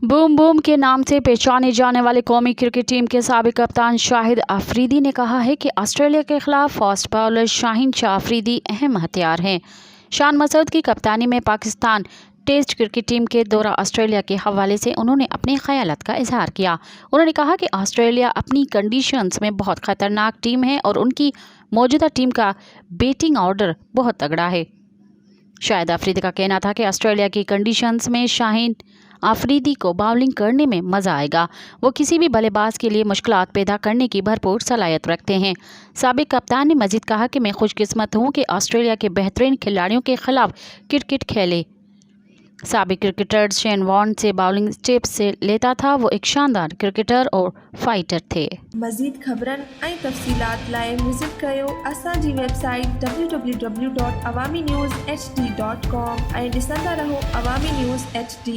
Boom boom के नाम से पहचाने जाने वाले कौमी क्रिकेट टीम के साबिक कप्तान शाहिद अफरीदी ने कहा है कि ऑस्ट्रेलिया के खिलाफ फास्ट बॉलर शाहीन शाह अफरीदी अहम हथियार हैं। शान मसूद की कप्तानी में पाकिस्तान टेस्ट क्रिकेट टीम के दौरा ऑस्ट्रेलिया के हवाले से उन्होंने अपने ख्यालात का इजहार किया। उन्होंने कहा कि ऑस्ट्रेलिया अपनी कंडीशंस में बहुत ख़तरनाक टीम है और उनकी मौजूदा टीम का बैटिंग ऑर्डर बहुत तगड़ा है। शाहिद अफरीदी का कहना था कि ऑस्ट्रेलिया की कंडीशंस में शाहीन अफरीदी को बाउलिंग करने में मज़ा आएगा। वो किसी भी बल्लेबाज के लिए मुश्किलात पैदा करने की भरपूर सलाहियत रखते हैं। साबिक कप्तान ने मज़ीद कहा कि मैं खुशकिस्मत हूँ कि ऑस्ट्रेलिया के बेहतरीन खिलाड़ियों के खिलाफ क्रिकेट खेले। साबिक क्रिकेटर शेन वॉर्न से बाउलिंग टिप्स से लेता था। वो एक शानदार क्रिकेटर और फाइटर थे। मज़ीद ख़बरनि ऐं तफ़सीलात लाइ विज़िट कयो असांजी वेबसाइट www.awamiNewsHD.com ऐं ॾिसंदा रहो अवामी न्यूज़ HD।